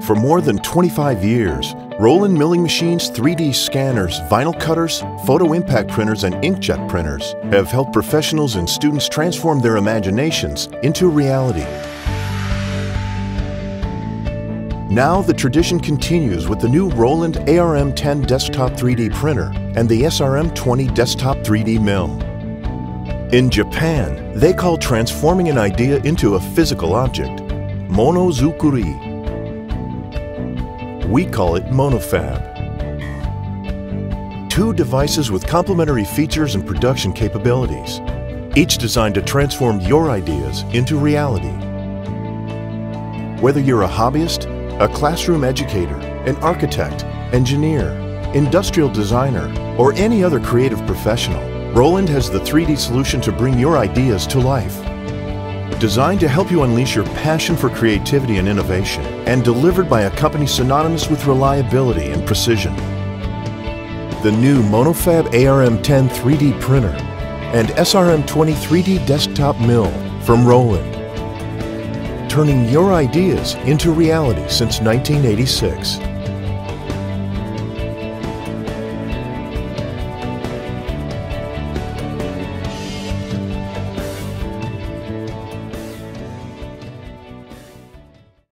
For more than 25 years, Roland Milling Machines, 3D scanners, vinyl cutters, photo impact printers, and inkjet printers have helped professionals and students transform their imaginations into reality. Now the tradition continues with the new Roland ARM10 desktop 3D printer and the SRM20 desktop 3D mill. In Japan, they call transforming an idea into a physical object monozukuri. We call it monofab. Two devices with complementary features and production capabilities, each designed to transform your ideas into reality. Whether you're a hobbyist, a classroom educator, an architect, engineer, industrial designer, or any other creative professional, Roland has the 3D solution to bring your ideas to life. Designed to help you unleash your passion for creativity and innovation, and delivered by a company synonymous with reliability and precision. The new monofab ARM10 3D printer and SRM20 3D desktop mill from Roland. Turning your ideas into reality since 1986.